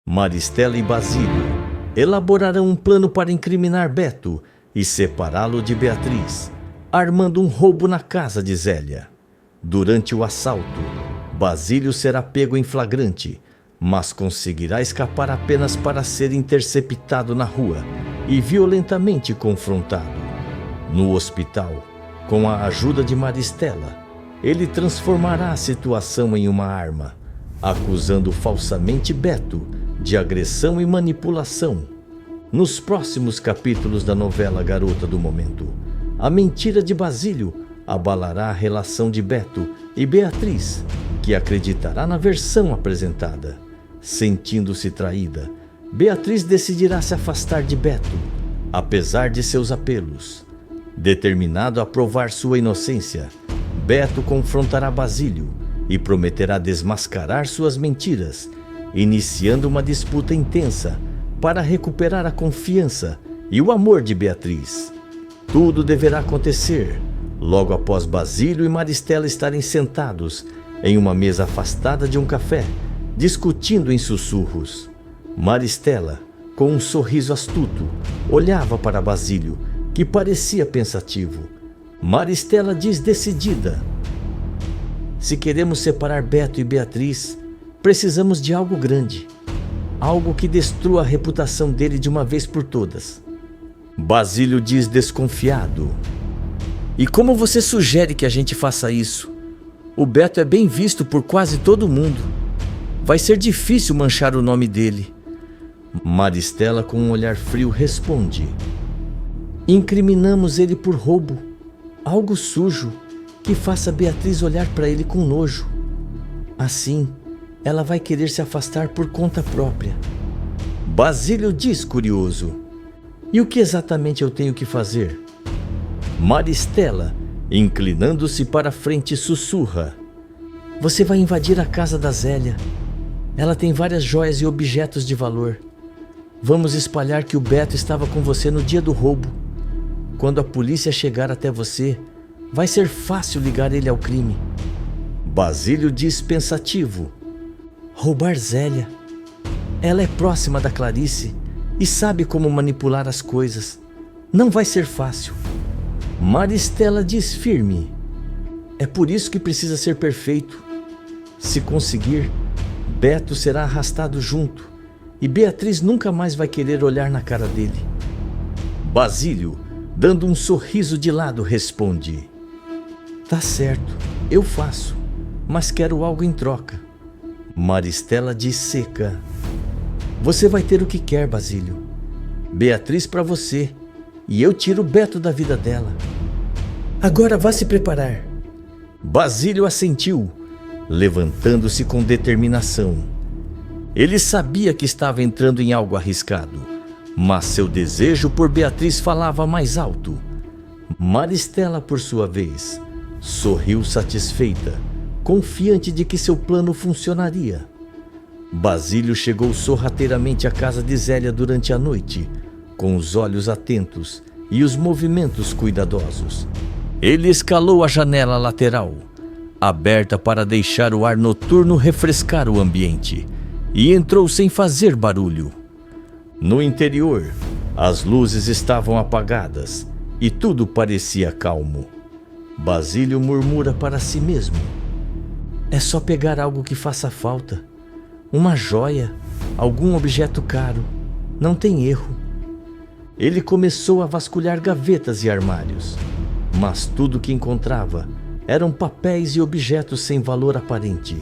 Maristela e Basílio elaborarão um plano para incriminar Beto e separá-lo de Beatriz, armando um roubo na casa de Zélia. Durante o assalto, Basílio será pego em flagrante, mas conseguirá escapar apenas para ser interceptado na rua e violentamente confrontado. No hospital, com a ajuda de Maristela, ele transformará a situação em uma arma, acusando falsamente Beto de agressão e manipulação. Nos próximos capítulos da novela Garota do Momento, a mentira de Basílio abalará a relação de Beto e Beatriz, que acreditará na versão apresentada. Sentindo-se traída, Beatriz decidirá se afastar de Beto, apesar de seus apelos. Determinado a provar sua inocência, Beto confrontará Basílio e prometerá desmascarar suas mentiras, iniciando uma disputa intensa para recuperar a confiança e o amor de Beatriz. Tudo deverá acontecer logo após Basílio e Maristela estarem sentados em uma mesa afastada de um café, discutindo em sussurros. Maristela, com um sorriso astuto, olhava para Basílio, que parecia pensativo. Maristela diz decidida: se queremos separar Beto e Beatriz, precisamos de algo grande. Algo que destrua a reputação dele de uma vez por todas. Basílio diz desconfiado: e como você sugere que a gente faça isso? O Beto é bem visto por quase todo mundo. Vai ser difícil manchar o nome dele. Maristela, com um olhar frio, responde: incriminamos ele por roubo. Algo sujo que faça Beatriz olhar para ele com nojo. Assim, ela vai querer se afastar por conta própria. Basílio diz curioso: e o que exatamente eu tenho que fazer? Maristela, inclinando-se para frente, sussurra: você vai invadir a casa da Zélia. Ela tem várias joias e objetos de valor. Vamos espalhar que o Beto estava com você no dia do roubo. Quando a polícia chegar até você, vai ser fácil ligar ele ao crime. Basílio diz pensativo: roubar Zélia? Ela é próxima da Clarice e sabe como manipular as coisas. Não vai ser fácil. Maristela diz firme: é por isso que precisa ser perfeito. Se conseguir, Beto será arrastado junto e Beatriz nunca mais vai querer olhar na cara dele. Basílio, dando um sorriso de lado, responde: tá certo, eu faço, mas quero algo em troca. Maristela diz seca: você vai ter o que quer, Basílio. Beatriz para você, e eu tiro Beto da vida dela. Agora vá se preparar. Basílio assentiu, levantando-se com determinação. Ele sabia que estava entrando em algo arriscado, mas seu desejo por Beatriz falava mais alto. Maristela, por sua vez, sorriu satisfeita, confiante de que seu plano funcionaria. Basílio chegou sorrateiramente à casa de Zélia durante a noite, com os olhos atentos e os movimentos cuidadosos. Ele escalou a janela lateral, aberta para deixar o ar noturno refrescar o ambiente, e entrou sem fazer barulho. No interior, as luzes estavam apagadas e tudo parecia calmo. Basílio murmura para si mesmo: é só pegar algo que faça falta. Uma joia, algum objeto caro. Não tem erro. Ele começou a vasculhar gavetas e armários, mas tudo que encontrava eram papéis e objetos sem valor aparente.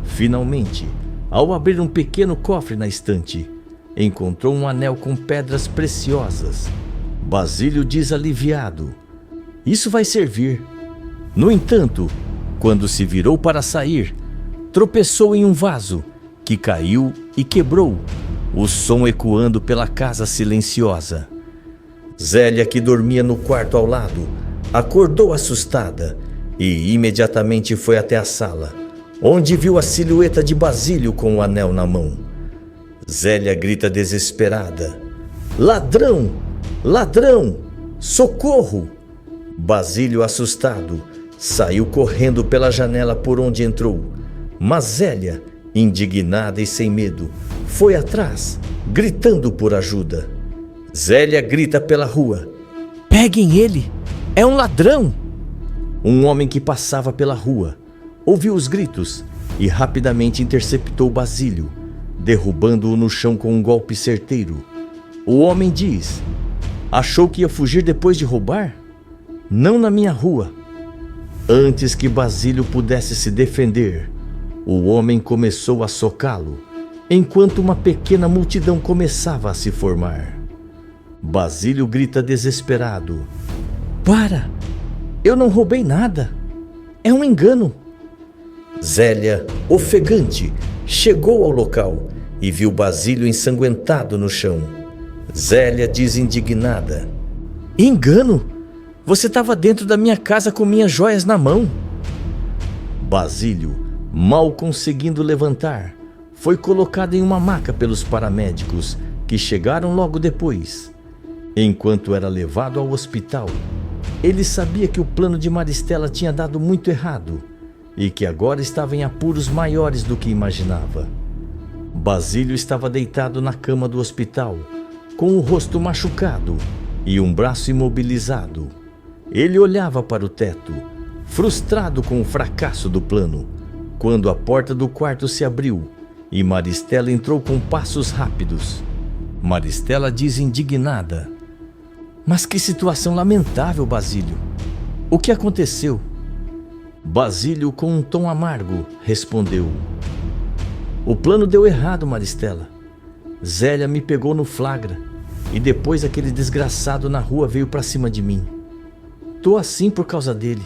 Finalmente, ao abrir um pequeno cofre na estante, encontrou um anel com pedras preciosas. Basílio diz aliviado: isso vai servir. No entanto, quando se virou para sair, tropeçou em um vaso que caiu e quebrou, o som ecoando pela casa silenciosa. Zélia, que dormia no quarto ao lado, acordou assustada e imediatamente foi até a sala, onde viu a silhueta de Basílio com o anel na mão. Zélia grita desesperada: ladrão! Ladrão! Socorro! Basílio, assustado, saiu correndo pela janela por onde entrou, mas Zélia, indignada e sem medo, foi atrás, gritando por ajuda. Zélia grita pela rua: "Peguem ele! É um ladrão!" Um homem que passava pela rua ouviu os gritos e rapidamente interceptou Basílio, derrubando-o no chão com um golpe certeiro. O homem diz: "Achou que ia fugir depois de roubar? Não na minha rua." Antes que Basílio pudesse se defender, o homem começou a socá-lo, enquanto uma pequena multidão começava a se formar. Basílio grita desesperado: "Para! Eu não roubei nada! É um engano!" Zélia, ofegante, chegou ao local e viu Basílio ensanguentado no chão. Zélia diz indignada: "Engano? Você estava dentro da minha casa com minhas joias na mão." Basílio, mal conseguindo levantar, foi colocado em uma maca pelos paramédicos, que chegaram logo depois. Enquanto era levado ao hospital, ele sabia que o plano de Maristela tinha dado muito errado e que agora estava em apuros maiores do que imaginava. Basílio estava deitado na cama do hospital, com o rosto machucado e um braço imobilizado. Ele olhava para o teto, frustrado com o fracasso do plano, quando a porta do quarto se abriu e Maristela entrou com passos rápidos. Maristela diz indignada: "Mas que situação lamentável, Basílio! O que aconteceu?" Basílio, com um tom amargo, respondeu: "O plano deu errado, Maristela. Zélia me pegou no flagra e depois aquele desgraçado na rua veio para cima de mim. Tô assim por causa dele."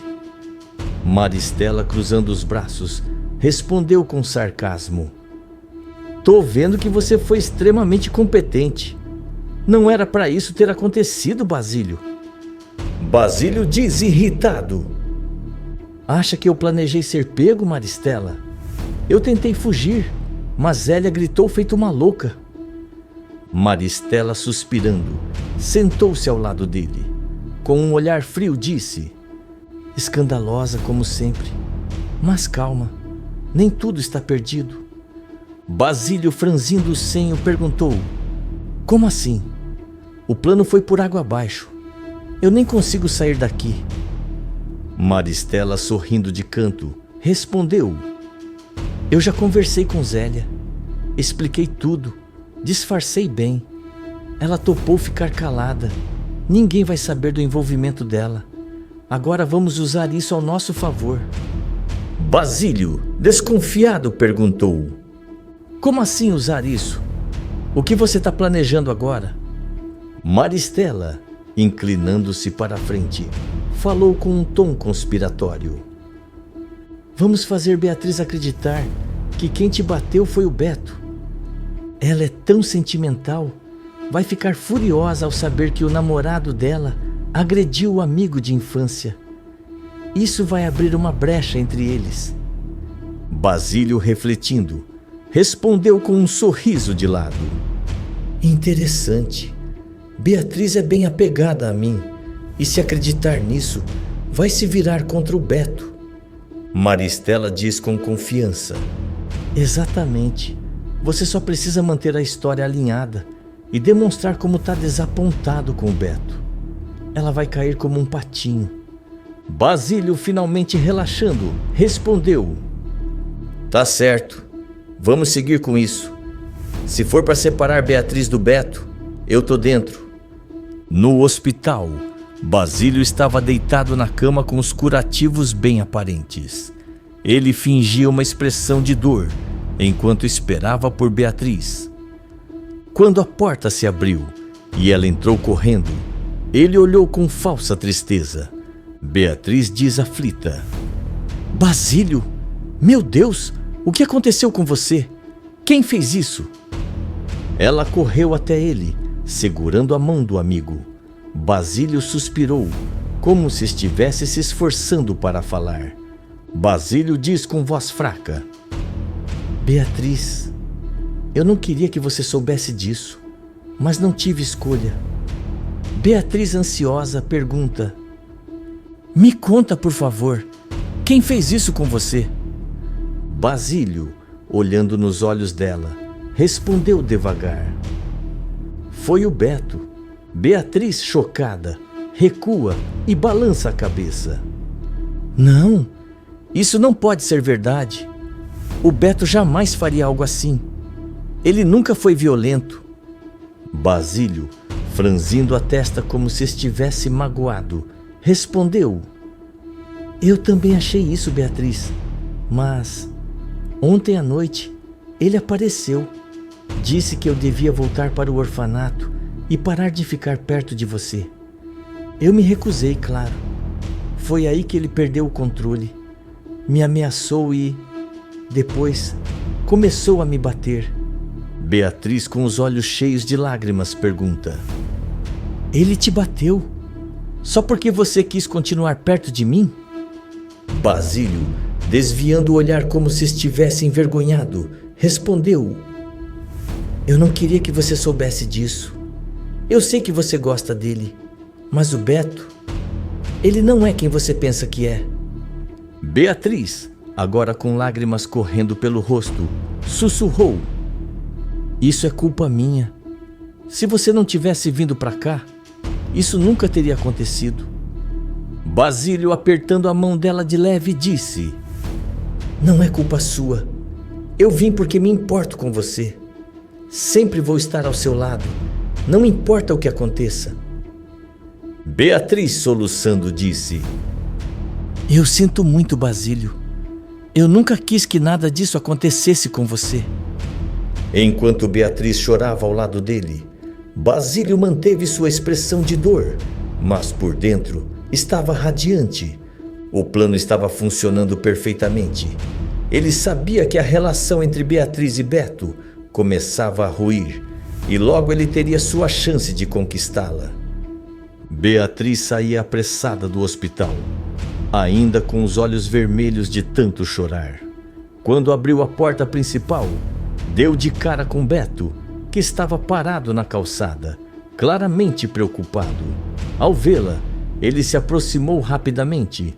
Maristela, cruzando os braços, respondeu com sarcasmo: "Tô vendo que você foi extremamente competente. Não era para isso ter acontecido, Basílio." Basílio diz irritado: "Acha que eu planejei ser pego, Maristela? Eu tentei fugir, mas Zélia gritou feito uma louca." Maristela, suspirando, sentou-se ao lado dele. Com um olhar frio disse: "Escandalosa como sempre, mas calma, nem tudo está perdido." Basílio, franzindo o senho, perguntou: "Como assim? O plano foi por água abaixo. Eu nem consigo sair daqui." Maristela, sorrindo de canto, respondeu: "Eu já conversei com Zélia, expliquei tudo, disfarcei bem. Ela topou ficar calada. Ninguém vai saber do envolvimento dela. Agora vamos usar isso ao nosso favor." Basílio, desconfiado, perguntou: "Como assim usar isso? O que você está planejando agora?" Maristela, inclinando-se para a frente, falou com um tom conspiratório: "Vamos fazer Beatriz acreditar que quem te bateu foi o Beto. Ela é tão sentimental, vai ficar furiosa ao saber que o namorado dela agrediu o amigo de infância. Isso vai abrir uma brecha entre eles." Basílio, refletindo, respondeu com um sorriso de lado: "Interessante. Beatriz é bem apegada a mim, e se acreditar nisso, vai se virar contra o Beto." Maristela diz com confiança: "Exatamente. Você só precisa manter a história alinhada e demonstrar como está desapontado com o Beto. Ela vai cair como um patinho." Basílio, finalmente relaxando, respondeu: "Tá certo. Vamos seguir com isso. Se for para separar Beatriz do Beto, eu tô dentro." No hospital, Basílio estava deitado na cama com os curativos bem aparentes. Ele fingia uma expressão de dor enquanto esperava por Beatriz. Quando a porta se abriu e ela entrou correndo, ele olhou com falsa tristeza. Beatriz diz aflita: "Basílio, meu Deus, o que aconteceu com você? Quem fez isso?" Ela correu até ele, segurando a mão do amigo. Basílio suspirou, como se estivesse se esforçando para falar. Basílio diz com voz fraca: "Beatriz, eu não queria que você soubesse disso, mas não tive escolha." Beatriz, ansiosa, pergunta: "Me conta, por favor, quem fez isso com você?" Basílio, olhando nos olhos dela, respondeu devagar. Foi o Beto. Beatriz, chocada, recua e balança a cabeça. Não, isso não pode ser verdade. O Beto jamais faria algo assim. Ele nunca foi violento. Basílio, franzindo a testa como se estivesse magoado, respondeu. Eu também achei isso, Beatriz. Mas ontem à noite ele apareceu. Disse que eu devia voltar para o orfanato e parar de ficar perto de você. Eu me recusei, claro. Foi aí que ele perdeu o controle. Me ameaçou e, depois, começou a me bater. Beatriz, com os olhos cheios de lágrimas, pergunta. Ele te bateu? Só porque você quis continuar perto de mim? Basílio, desviando o olhar como se estivesse envergonhado, respondeu. Eu não queria que você soubesse disso. Eu sei que você gosta dele, mas o Beto, ele não é quem você pensa que é. Beatriz, agora com lágrimas correndo pelo rosto, sussurrou. Isso é culpa minha. Se você não tivesse vindo para cá, isso nunca teria acontecido. Basílio, apertando a mão dela de leve, disse. Não é culpa sua. Eu vim porque me importo com você. Sempre vou estar ao seu lado. Não importa o que aconteça. Beatriz, soluçando, disse. Eu sinto muito, Basílio. Eu nunca quis que nada disso acontecesse com você. Enquanto Beatriz chorava ao lado dele, Basílio manteve sua expressão de dor, mas por dentro estava radiante. O plano estava funcionando perfeitamente. Ele sabia que a relação entre Beatriz e Beto começava a ruir e logo ele teria sua chance de conquistá-la. Beatriz saía apressada do hospital, ainda com os olhos vermelhos de tanto chorar. Quando abriu a porta principal, deu de cara com Beto, que estava parado na calçada, claramente preocupado. Ao vê-la, ele se aproximou rapidamente.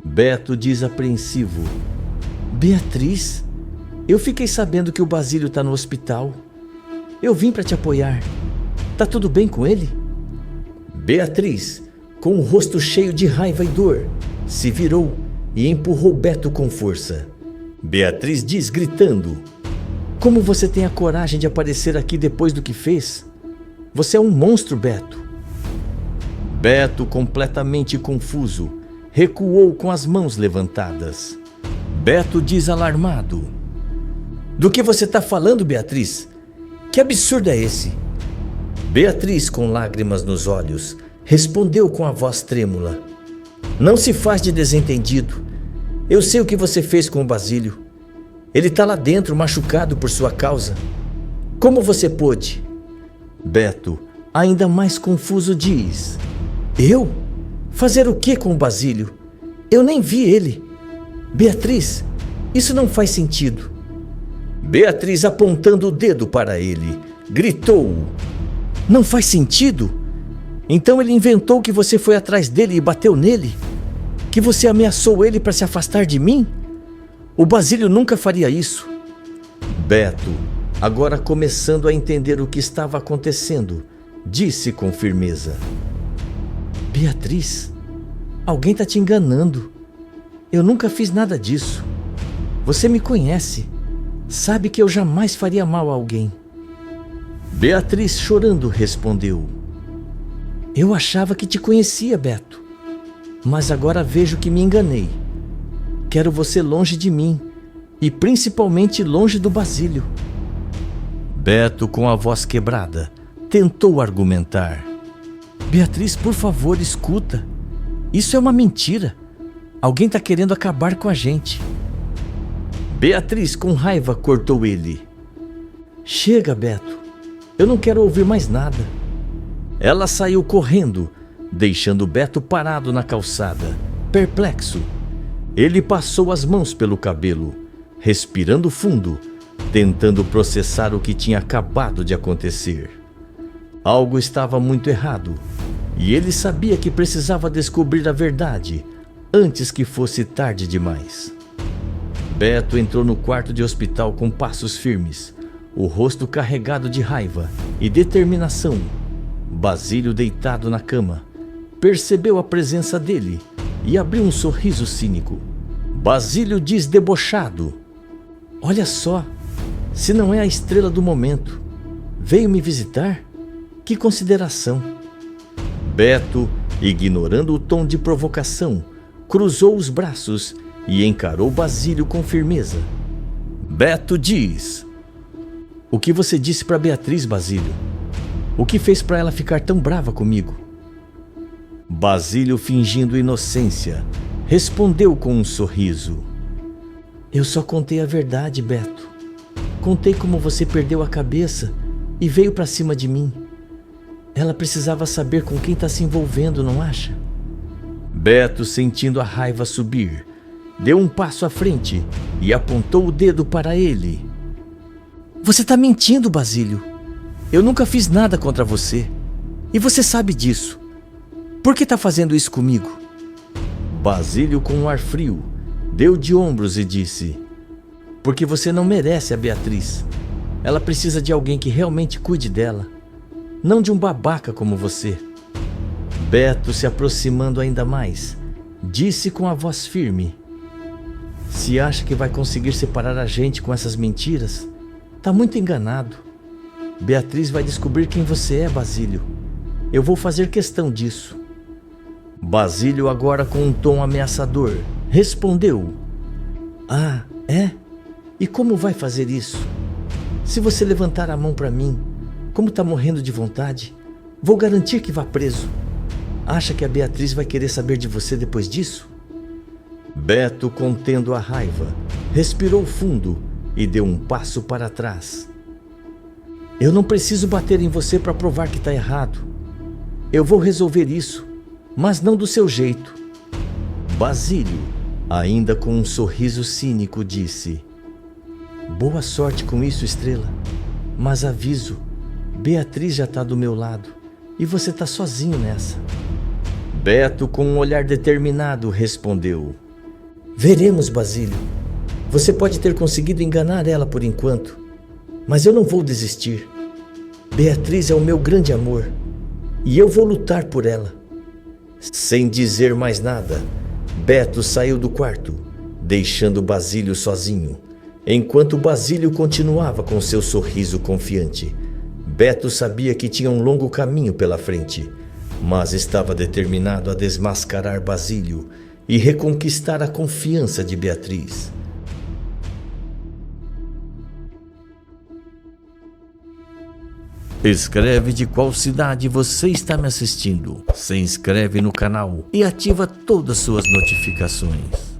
Beto diz apreensivo. Beatriz, eu fiquei sabendo que o Basílio está no hospital. Eu vim para te apoiar. Tá tudo bem com ele? Beatriz, com o rosto cheio de raiva e dor, se virou e empurrou Beto com força. Beatriz diz gritando. Como você tem a coragem de aparecer aqui depois do que fez? Você é um monstro, Beto. Beto, completamente confuso, recuou com as mãos levantadas. Beto diz alarmado. Do que você está falando, Beatriz? Que absurdo é esse? Beatriz, com lágrimas nos olhos, respondeu com a voz trêmula. Não se faz de desentendido. Eu sei o que você fez com o Basílio. Ele está lá dentro, machucado por sua causa. Como você pôde? Beto, ainda mais confuso, diz. Eu? Fazer o que com o Basílio? Eu nem vi ele. Beatriz, isso não faz sentido. Beatriz, apontando o dedo para ele, gritou. Não faz sentido? Então ele inventou que você foi atrás dele e bateu nele? Que você ameaçou ele para se afastar de mim? O Basílio nunca faria isso. Beto, agora começando a entender o que estava acontecendo, disse com firmeza. Beatriz, alguém está te enganando. Eu nunca fiz nada disso. Você me conhece. Sabe que eu jamais faria mal a alguém. Beatriz, chorando, respondeu. Eu achava que te conhecia, Beto. Mas agora vejo que me enganei. Quero você longe de mim e principalmente longe do Basílio. Beto, com a voz quebrada, tentou argumentar. Beatriz, por favor, escuta. Isso é uma mentira. Alguém está querendo acabar com a gente. Beatriz, com raiva, cortou ele. Chega, Beto. Eu não quero ouvir mais nada. Ela saiu correndo, deixando Beto parado na calçada, perplexo. Ele passou as mãos pelo cabelo, respirando fundo, tentando processar o que tinha acabado de acontecer. Algo estava muito errado, e ele sabia que precisava descobrir a verdade antes que fosse tarde demais. Beto entrou no quarto de hospital com passos firmes, o rosto carregado de raiva e determinação. Basílio, deitado na cama, percebeu a presença dele e abriu um sorriso cínico. Basílio diz debochado: "Olha só, se não é a estrela do momento. Veio me visitar? Que consideração." Beto, ignorando o tom de provocação, cruzou os braços e encarou Basílio com firmeza. Beto diz: "O que você disse para Beatriz, Basílio? O que fez para ela ficar tão brava comigo?" Basílio, fingindo inocência, respondeu com um sorriso: "Eu só contei a verdade, Beto. Contei como você perdeu a cabeça e veio para cima de mim. Ela precisava saber com quem está se envolvendo, não acha?" Beto, sentindo a raiva subir, deu um passo à frente e apontou o dedo para ele. "Você está mentindo, Basílio. Eu nunca fiz nada contra você. E você sabe disso. Por que está fazendo isso comigo?" Basílio, com um ar frio, deu de ombros e disse: "Porque você não merece a Beatriz. Ela precisa de alguém que realmente cuide dela, não de um babaca como você." Beto, se aproximando ainda mais, disse com a voz firme: "Se acha que vai conseguir separar a gente com essas mentiras, tá muito enganado. Beatriz vai descobrir quem você é, Basílio. Eu vou fazer questão disso." Basílio, agora com um tom ameaçador, respondeu: "Ah, é? E como vai fazer isso? Se você levantar a mão para mim, como tá morrendo de vontade, vou garantir que vá preso. Acha que a Beatriz vai querer saber de você depois disso?" Beto, contendo a raiva, respirou fundo e deu um passo para trás. "Eu não preciso bater em você para provar que está errado. Eu vou resolver isso, mas não do seu jeito." Basílio, ainda com um sorriso cínico, disse: "Boa sorte com isso, Estrela. Mas aviso, Beatriz já está do meu lado e você está sozinho nessa." Beto, com um olhar determinado, respondeu: "Veremos, Basílio. Você pode ter conseguido enganar ela por enquanto, mas eu não vou desistir. Beatriz é o meu grande amor e eu vou lutar por ela." Sem dizer mais nada, Beto saiu do quarto, deixando Basílio sozinho, enquanto Basílio continuava com seu sorriso confiante. Beto sabia que tinha um longo caminho pela frente, mas estava determinado a desmascarar Basílio e reconquistar a confiança de Beatriz. Escreve de qual cidade você está me assistindo, se inscreve no canal e ativa todas suas notificações.